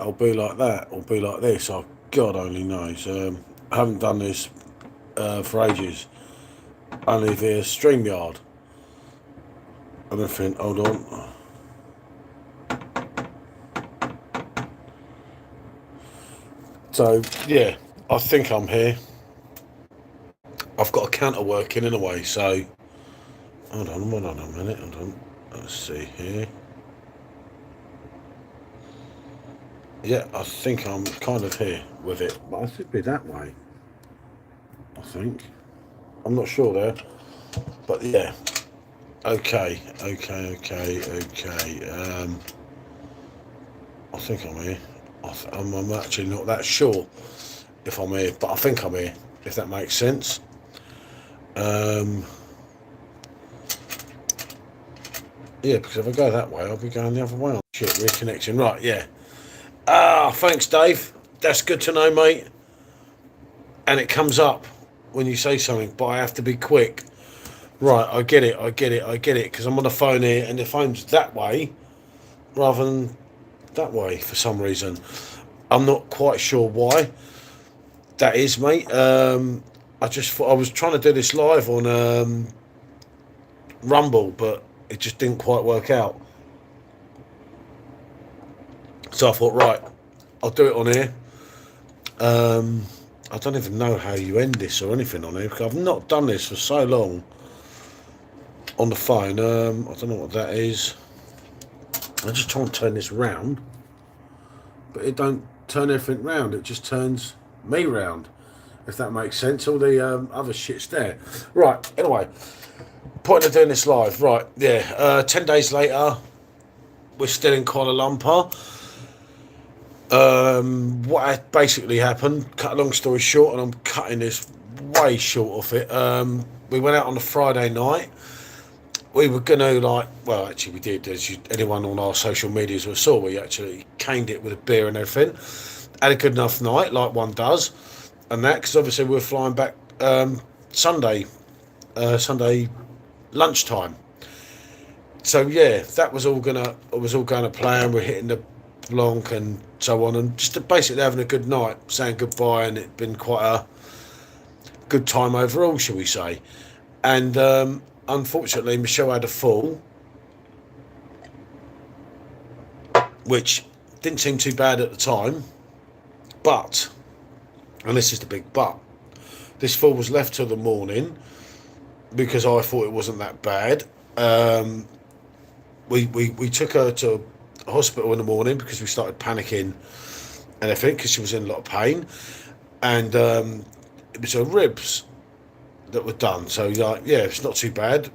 I'll be like that or be like this. Oh, God only knows. I haven't done this for ages. Only via StreamYard. And I think, hold on. So, yeah, I think I'm here. I've got a counter working in a way, so hold on a minute, hold on. Let's see here. Yeah, I think I'm kind of here with it, but I should be that way. I think. I'm not sure there, but yeah. Okay. I think I'm here. I'm actually not that sure if I'm here, but I think I'm here. If that makes sense. Um, yeah, because if I go that way, I'll be going the other way. Oh, shit, reconnection. Right, yeah. Ah, thanks, Dave. That's good to know, mate. And it comes up when you say something, but I have to be quick. Right, I get it. Because I'm on the phone here, and the phone's that way rather than that way for some reason. I'm not quite sure why that is, mate. I just thought I was trying to do this live on Rumble, but it just didn't quite work out. So I thought, right, I'll do it on here. I don't even know how you end this or anything on here because I've not done this for so long on the phone. I don't know what that is. I just try and turn this round, but it don't turn everything round. It just turns me round, if that makes sense. All the other shit's there. Right, anyway, point of doing this live. Right, yeah, 10 days later, we're still in Kuala Lumpur. What basically happened, cut a long story short, and I'm cutting this way short of it. We went out on a Friday night. We were going to, well, actually, we did. As anyone on our social medias saw, we actually caned it with a beer and everything. Had a good enough night, like one does, and that, because obviously we were flying back Sunday lunchtime. So yeah, that was all gonna, it was all going to plan. We're hitting the Blanc and so on, and just basically having a good night, saying goodbye, and it'd been quite a good time overall, shall we say. And unfortunately, Michelle had a fall, which didn't seem too bad at the time, but, and this is the big but, this fall was left till the morning because I thought it wasn't that bad. We took her to hospital in the morning because we started panicking and everything because she was in a lot of pain, and it was her ribs that were done. So like, yeah, it's not too bad.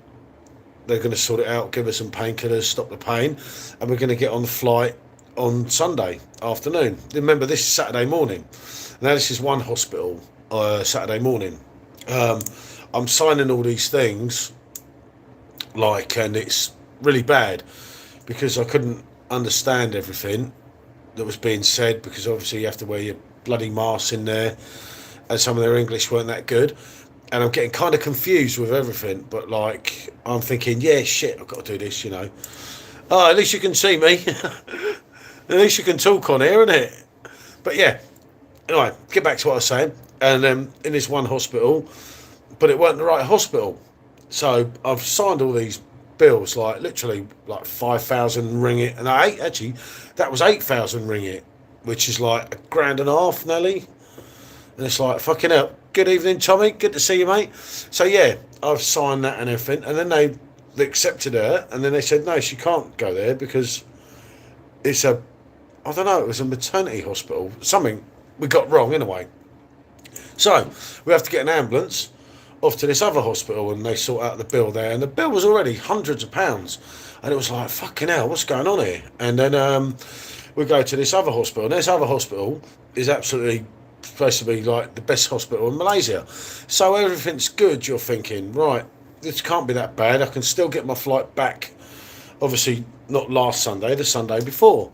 They're going to sort it out, give her some painkillers, stop the pain, and we're going to get on the flight on Sunday afternoon. Remember, this is Saturday morning. Now this is one hospital Saturday morning. I'm signing all these things, and it's really bad because I couldn't understand everything that was being said because obviously you have to wear your bloody mask in there, and some of their English weren't that good, and I'm getting kind of confused with everything. But I'm thinking, yeah, shit, I've got to do this. Oh, at least you can see me. At least you can talk on here, innit? But yeah, anyway, get back to what I was saying. And in this one hospital, but it weren't the right hospital. So I've signed all these bills, literally 5,000 ringgit, and actually that was 8,000 ringgit, which is like $1,500 nearly. And it's like, fucking hell. Good evening, Tommy. Good to see you, mate. So yeah, I've signed that and everything, and then they accepted her, and then they said no, she can't go there because it's I don't know, it was a maternity hospital. Something we got wrong anyway. So we have to get an ambulance off to this other hospital, and they sort out the bill there, and the bill was already hundreds of pounds, and it was like, fucking hell, what's going on here? And then we go to this other hospital, and this other hospital is absolutely supposed to be like the best hospital in Malaysia, so everything's good. You're thinking, right, this can't be that bad, I can still get my flight back, obviously not last Sunday, the Sunday before.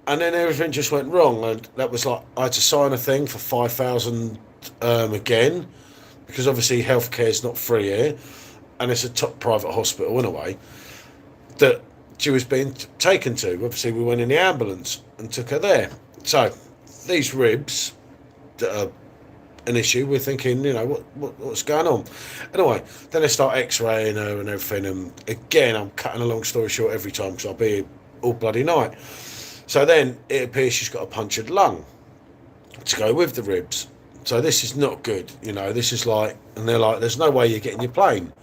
And then everything just went wrong, and that was like, I had to sign a thing for 5,000 again, because obviously healthcare is not free here, and it's a top private hospital in a way. That she was being taken to. Obviously, we went in the ambulance and took her there. So these ribs that are an issue, we're thinking, what's going on? Anyway, then they start x-raying her and everything, and again, I'm cutting a long story short every time because I'll be here all bloody night. So then it appears she's got a punctured lung to go with the ribs. So this is not good, this is like, and they're like, there's no way you're getting your plane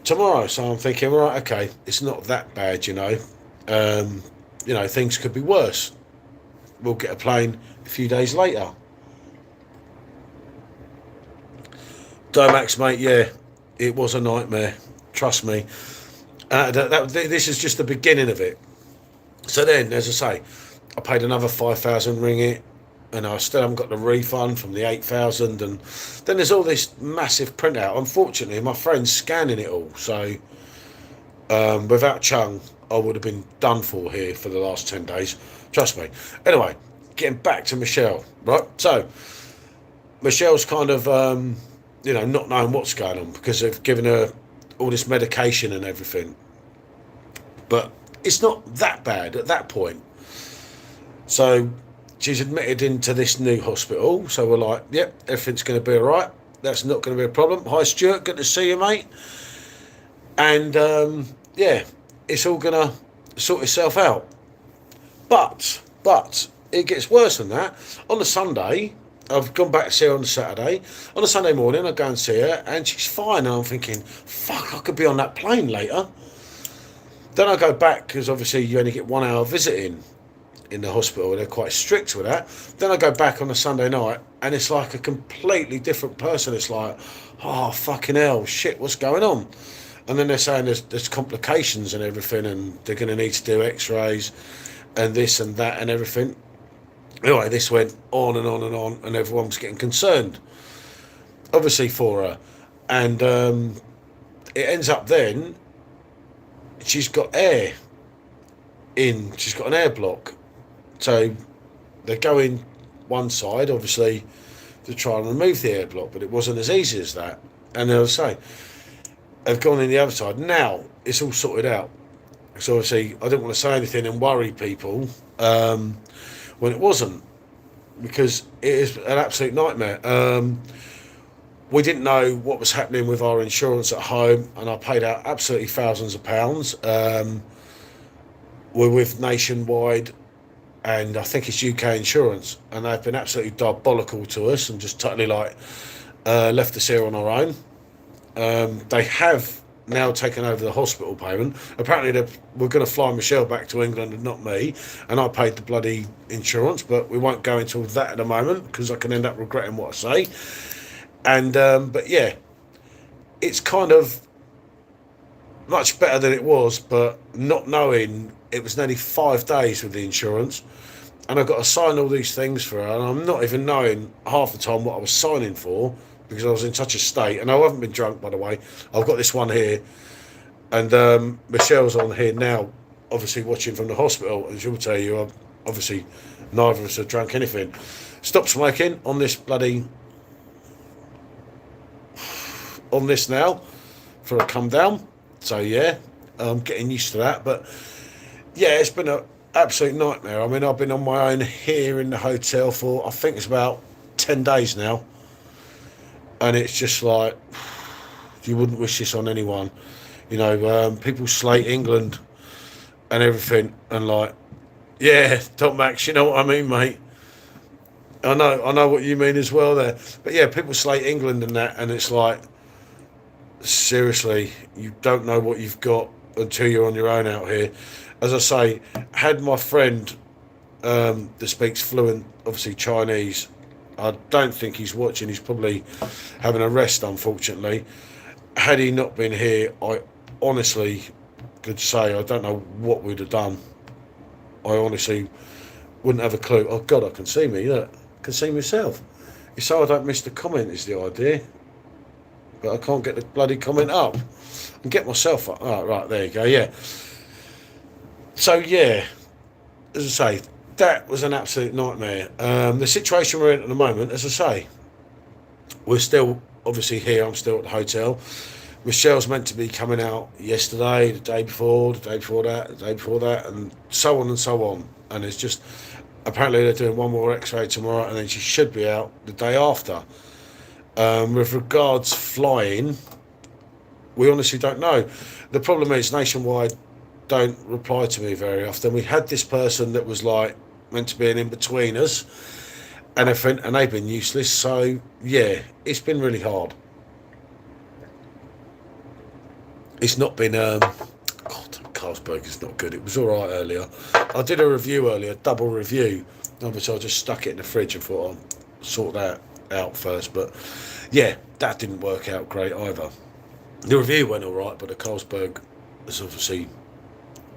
tomorrow. So I'm thinking, right, okay, it's not that bad, things could be worse. We'll get a plane a few days later. Domax, mate, yeah, it was a nightmare. Trust me. This is just the beginning of it. So then, as I say, I paid another 5,000 ringgit, and I still haven't got the refund from the 8,000. And then there's all this massive printout. Unfortunately, my friend's scanning it all. So without Chung, I would have been done for here for the last 10 days. Trust me. Anyway, getting back to Michelle, right? So Michelle's kind of, not knowing what's going on because they've given her all this medication and everything. But it's not that bad at that point. So she's admitted into this new hospital. So we're like, yep, everything's going to be all right. That's not going to be a problem. Hi, Stuart. Good to see you, mate. And, it's all going to sort itself out. But it gets worse than that. On the Sunday, I've gone back to see her on the Saturday. On a Sunday morning, I go and see her, and she's fine. And I'm thinking, fuck, I could be on that plane later. Then I go back, because obviously you only get 1 hour visiting in the hospital. They're quite strict with that. Then I go back on a Sunday night, and it's like a completely different person. It's like, oh, fucking hell, shit, what's going on? And then they're saying there's complications and everything, and they're going to need to do x-rays and this and that and everything. Anyway, this went on and on and on, and everyone was getting concerned, obviously, for her. And it ends up then, she's got air in, she's got an air block. So they go in one side, obviously, to try and remove the air block, but it wasn't as easy as that. And they'll say, they've gone in the other side. Now, it's all sorted out. So obviously, I didn't want to say anything and worry people, when it wasn't, because it is an absolute nightmare. We didn't know what was happening with our insurance at home, and I paid out absolutely thousands of pounds. We're with Nationwide, and I think it's UK insurance, and they've been absolutely diabolical to us and just totally left us here on our own. They have now taken over the hospital payment. Apparently we're going to fly Michelle back to England and not me, and I paid the bloody insurance, but we won't go into that at the moment because I can end up regretting what I say. And but yeah, it's kind of much better than it was, but not knowing, it was nearly 5 days with the insurance, and I've got to sign all these things for her, and I'm not even knowing half the time what I was signing for, because I was in such a state. And I haven't been drunk, by the way. I've got this one here, and Michelle's on here now, obviously watching from the hospital, and she'll tell you, obviously neither of us have drunk anything. Stop smoking on this now for a come down. So yeah, I'm getting used to that. But yeah, it's been an absolute nightmare. I mean, I've been on my own here in the hotel for, I think it's about 10 days now. And it's just like, you wouldn't wish this on anyone. People slate England and everything, and yeah, Tom Max, you know what I mean, mate? I know what you mean as well there. But yeah, people slate England and that, and it's like, seriously, you don't know what you've got until you're on your own out here. As I say, had my friend that speaks fluent, obviously, Chinese, I don't think he's watching. He's probably having a rest, unfortunately. Had he not been here, I honestly could say I don't know what we'd have done. I honestly wouldn't have a clue. Oh, God, I can see me. Look, I can see myself. It's so I don't miss the comment is the idea. But I can't get the bloody comment up. And get myself up. Oh, right, there you go, yeah. So, yeah, as I say, that was an absolute nightmare. The situation we're in at the moment, as I say, we're still obviously here. I'm still at the hotel. Michelle's meant to be coming out yesterday, the day before, the day before that, the day before that, and so on and so on. And it's just apparently they're doing one more X-ray tomorrow, and then she should be out the day after. With regards flying, we honestly don't know. The problem is Nationwide don't reply to me very often. We had this person that was like meant to be an in-betweeners and everything, and they've been useless. So yeah, it's been really hard. It's not been God, Carlsberg is not good. It was all right earlier. I did a review earlier, double review. Obviously, I just stuck it in the fridge and thought I'll sort that out first. But yeah, that didn't work out great either. The review went all right, but the Carlsberg is obviously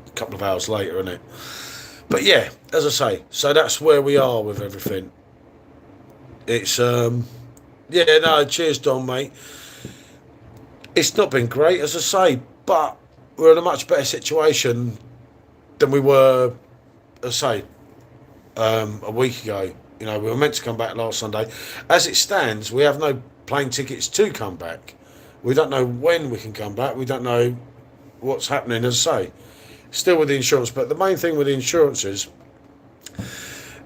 a couple of hours later, isn't it? But yeah, as I say, so that's where we are with everything. It's yeah, no, cheers, Don, mate. It's not been great, as I say, but we're in a much better situation than we were, as I say, a week ago. You know, we were meant to come back last Sunday. As it stands, we have no plane tickets to come back. We don't know when we can come back. We don't know what's happening, as I say. Still with the insurance, but the main thing with the insurance is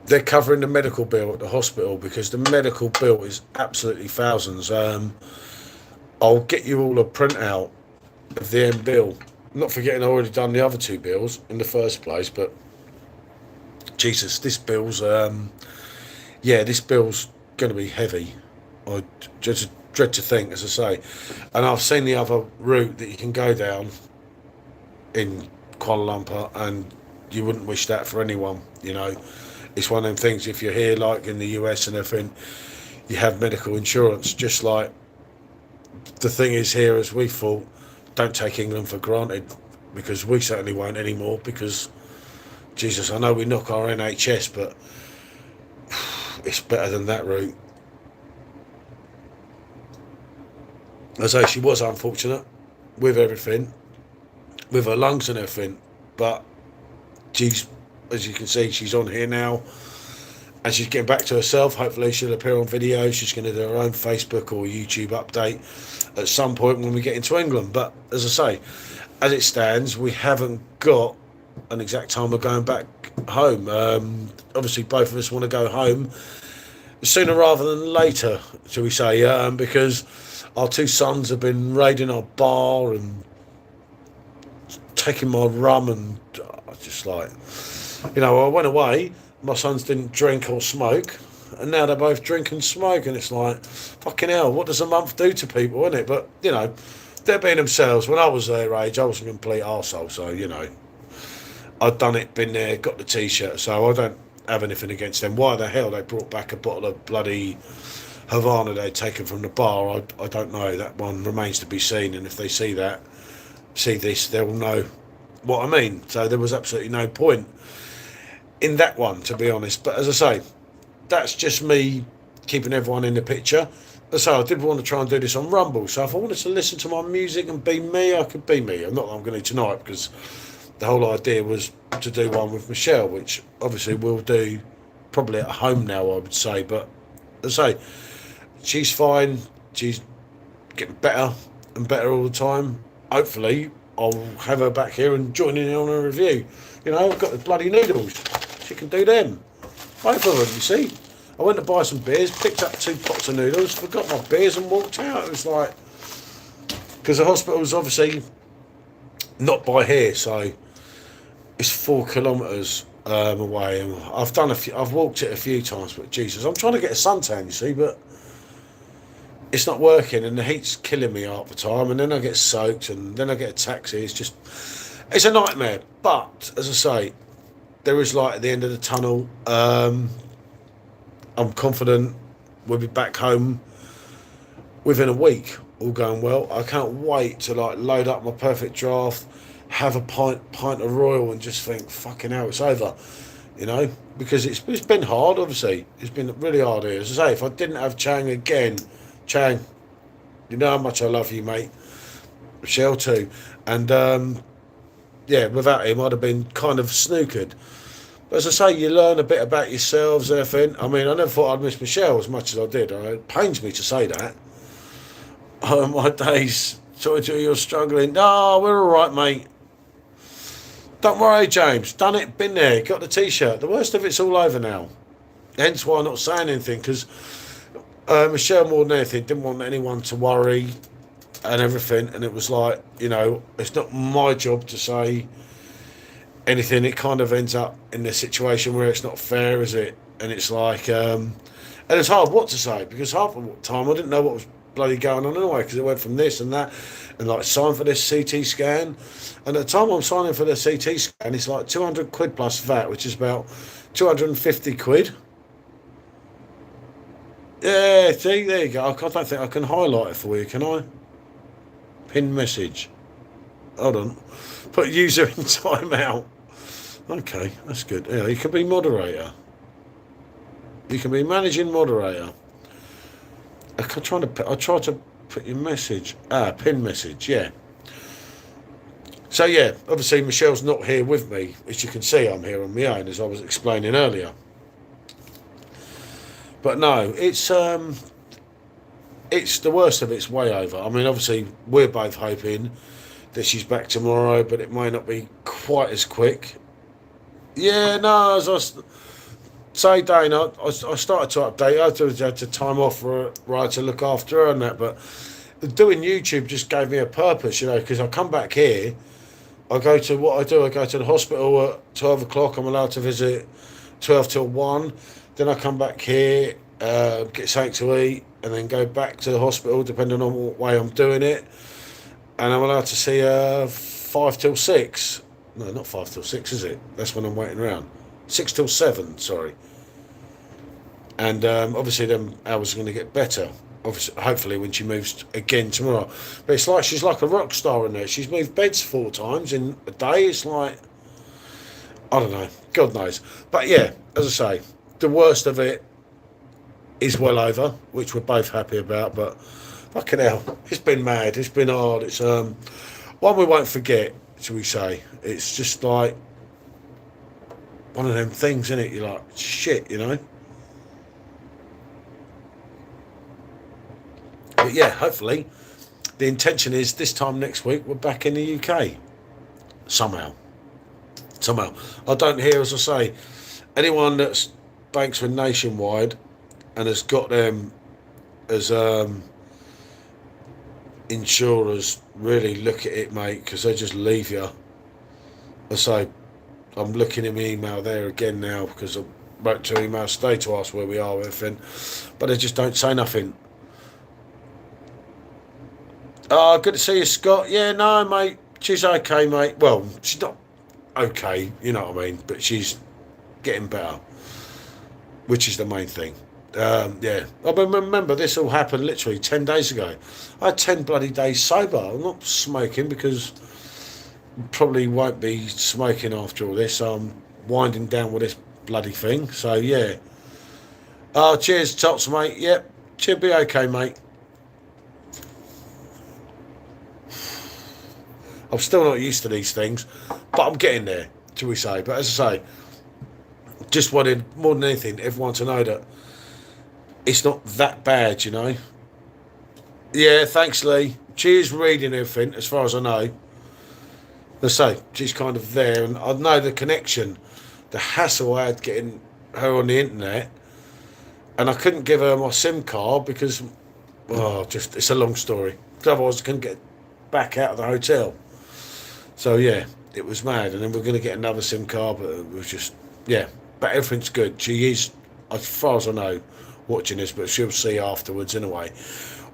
they're covering the medical bill at the hospital, because the medical bill is absolutely thousands. I'll get you all a printout of the end bill. Not forgetting I already done the other two bills in the first place, but Jesus, this bill's yeah, this bill's going to be heavy. I just dread to think, as I say. And I've seen the other route that you can go down in Kuala Lumpur, and you wouldn't wish that for anyone. You know, it's one of them things. If you're here, like in the US and everything, you have medical insurance. Just like the thing is here, as we thought, don't take England for granted, because we certainly won't anymore. Because Jesus, I know we knock our NHS, but it's better than that route. As I say, she was unfortunate with everything, with her lungs and everything, but she's, as you can see, she's on here now, and she's getting back to herself. Hopefully she'll appear on video. She's going to do her own Facebook or YouTube update at some point when we get into England. But as I say, as it stands, we haven't got an exact time of going back home. Obviously both of us want to go home sooner rather than later, shall we say, because our two sons have been raiding our bar and taking my rum, and just like, you know, I went away, my sons didn't drink or smoke, and now they both drink and smoke, and it's like, fucking hell, what does a month do to people, isn't it? But, you know, they're being themselves. When I was their age, I was a complete arsehole, so, you know, I'd done it, been there, got the T-shirt, so I don't have anything against them. Why the hell they brought back a bottle of bloody Havana they'd taken from the bar, I don't know. That one remains to be seen, and if they see this, they'll know what I mean. So there was absolutely no point in that one, to be honest. But as I say, that's just me keeping everyone in the picture. So I did want to try and do this on Rumble. So if I wanted to listen to my music and be me, I could be me. I'm not that I'm going to tonight, because the whole idea was to do one with Michelle, which obviously we'll do probably at home now, I would say. But as I say, she's fine. She's getting better and better all the time. Hopefully I'll have her back here and join in on a review. You know, I've got the bloody noodles. She can do them. Both of them, you see. I went to buy some beers, picked up 2 pots of noodles, forgot my beers and walked out. It was like, because the hospital's obviously not by here, so it's 4 kilometres away. And I've walked it a few times, but Jesus, I'm trying to get a suntan, you see, but it's not working, and the heat's killing me half the time, and then I get soaked, and then I get a taxi. It's a nightmare. But as I say, there is light at the end of the tunnel. I'm confident we'll be back home within a week, all going well. I can't wait to like load up my perfect draft, have a pint of Royal, and just think, fucking hell, it's over, you know, because it's been hard. Obviously, it's been really hard here. As I say, if I didn't have Chang again, Chang, you know how much I love you, mate. Michelle too, and yeah, without him, I'd have been kind of snookered. But as I say, you learn a bit about yourselves and everything. I mean, I never thought I'd miss Michelle as much as I did. It pains me to say that. My days Sorry to you're struggling. No, we're all right, mate. Don't worry, James. Done it, been there, got the t-shirt. The worst of it's all over now. Hence why I'm not saying anything, because Michelle, more than anything, didn't want anyone to worry and everything. And it was like, it's not my job to say anything. It kind of ends up in the situation where it's not fair, is it? And it's like, and it's hard what to say, because half of the time I didn't know what was bloody going on anyway, because it went from this and that, and like sign for this CT scan. And at the time I'm signing for the CT scan, it's like 200 quid plus VAT, which is about 250 quid. Yeah, see, there you go. I don't think I can highlight it for you, can I? Pin message. Hold on. Put user in timeout. Okay, that's good. Yeah, you can be moderator. You can be managing moderator. I try to put your message. Pin message, yeah. So yeah, obviously Michelle's not here with me. As you can see, I'm here on my own, as I was explaining earlier. But no, it's the worst of it's way over. I mean, obviously we're both hoping that she's back tomorrow, but it may not be quite as quick. Yeah, no, as I say, Dana, I started to update her. I had to time off for right to look after her and that, but doing YouTube just gave me a purpose, because I come back here, I go to what I do. I go to the hospital at 12 o'clock. I'm allowed to visit 12 till 1. Then I come back here, get something to eat, and then go back to the hospital, depending on what way I'm doing it. And I'm allowed to see her 5 till 6. No, not 5 till 6, is it? That's when I'm waiting around. 6 till 7, sorry. And obviously them hours are going to get better. Obviously, hopefully when she moves again tomorrow. But it's like she's like a rock star in there. She's moved beds 4 times in a day. It's like, I don't know. God knows. But yeah, as I say, the worst of it is well over, which we're both happy about. But fucking hell, it's been mad. It's been hard. It's one we won't forget, shall we say. It's just like one of them things, isn't it? You're like, shit, But yeah, hopefully, the intention is this time next week we're back in the UK. Somehow. I don't hear, as I say, anyone that's banks with Nationwide and has got them as insurers really look at it, mate, because they just leave you. I say, I'm looking at my email there again now, because I wrote 2 emails today to ask where we are with everything, but they just don't say nothing. Oh, good to see you, Scott. Yeah, no, mate, she's okay, mate. Well, she's not okay, you know what I mean, but she's getting better, which is the main thing. Yeah, I remember this all happened literally 10 days ago. I had 10 bloody days sober. I'm not smoking, because probably won't be smoking after all this. I'm winding down with this bloody thing. So yeah. Oh, cheers, Tots, mate. Yep, she'll be okay, mate. I'm still not used to these things, but I'm getting there, shall we say. But as I say, just wanted, more than anything, everyone to know that it's not that bad, Yeah, thanks, Lee. She is reading everything, as far as I know. Let's say, she's kind of there, and I know the connection, the hassle I had getting her on the internet, and I couldn't give her my SIM card because, it's a long story. Otherwise, I couldn't get back out of the hotel. So yeah, it was mad, and then we're going to get another SIM card, but it was just, yeah. But everything's good. She is, as far as I know, watching this, but she'll see afterwards anyway,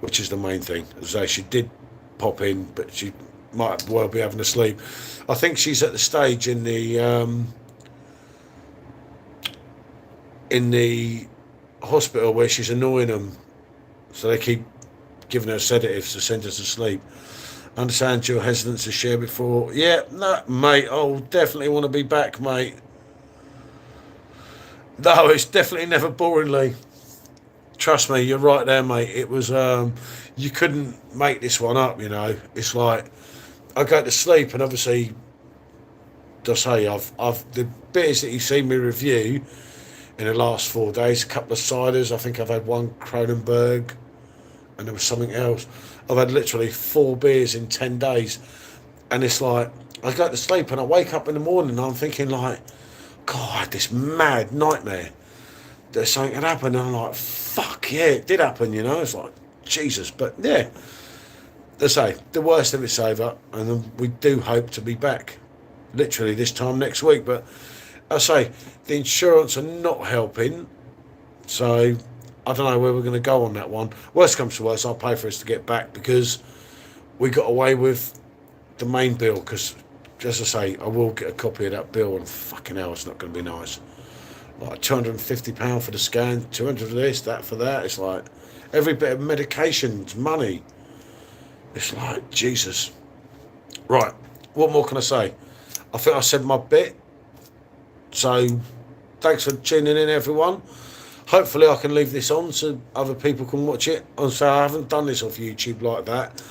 which is the main thing. As I say, she did pop in, but she might well be having a sleep. I think she's at the stage in the hospital where she's annoying them, so they keep giving her sedatives to send her to sleep. Understand your hesitance to share before. Yeah, no, mate, I'll definitely want to be back, mate. No, it's definitely never boringly. Trust me, you're right there, mate. It was, you couldn't make this one up, It's like, I go to sleep, and obviously, I say, I've the beers that you've seen me review in the last 4 days, a couple of ciders. I think I've had one Kronenberg, and there was something else. I've had literally 4 beers in 10 days, and it's like I go to sleep and I wake up in the morning and I'm thinking like, God, I had this mad nightmare that something had happened, and I'm like, fuck yeah, it did happen, you know. It's like Jesus, but yeah, let's say the worst of it's over, and then we do hope to be back, literally this time next week. But I say the insurance are not helping, so I don't know where we're going to go on that one. Worst comes to worst, I'll pay for us to get back because we got away with the main bill. Because, as I say, I will get a copy of that bill, and fucking hell, it's not going to be nice. Like £250 for the scan, 200 for this, that for that. It's like every bit of medication's money. It's like Jesus. Right, what more can I say? I think I said my bit. So, thanks for tuning in, everyone. Hopefully I can leave this on so other people can watch it. And so I haven't done this off YouTube like that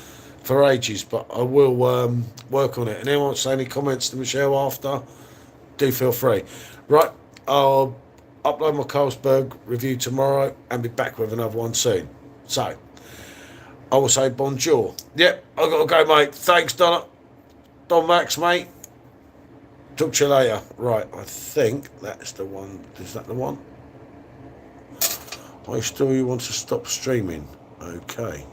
for ages, but I will work on it. And anyone wants to say any comments to Michelle after, do feel free. Right, I'll upload my Carlsberg review tomorrow and be back with another one soon. So, I will say bonjour. Yep, I've got to go, mate. Thanks, Don Max, mate. Talk to you later. Right, I think that's the one. Is that the one? I still want to stop streaming. Okay.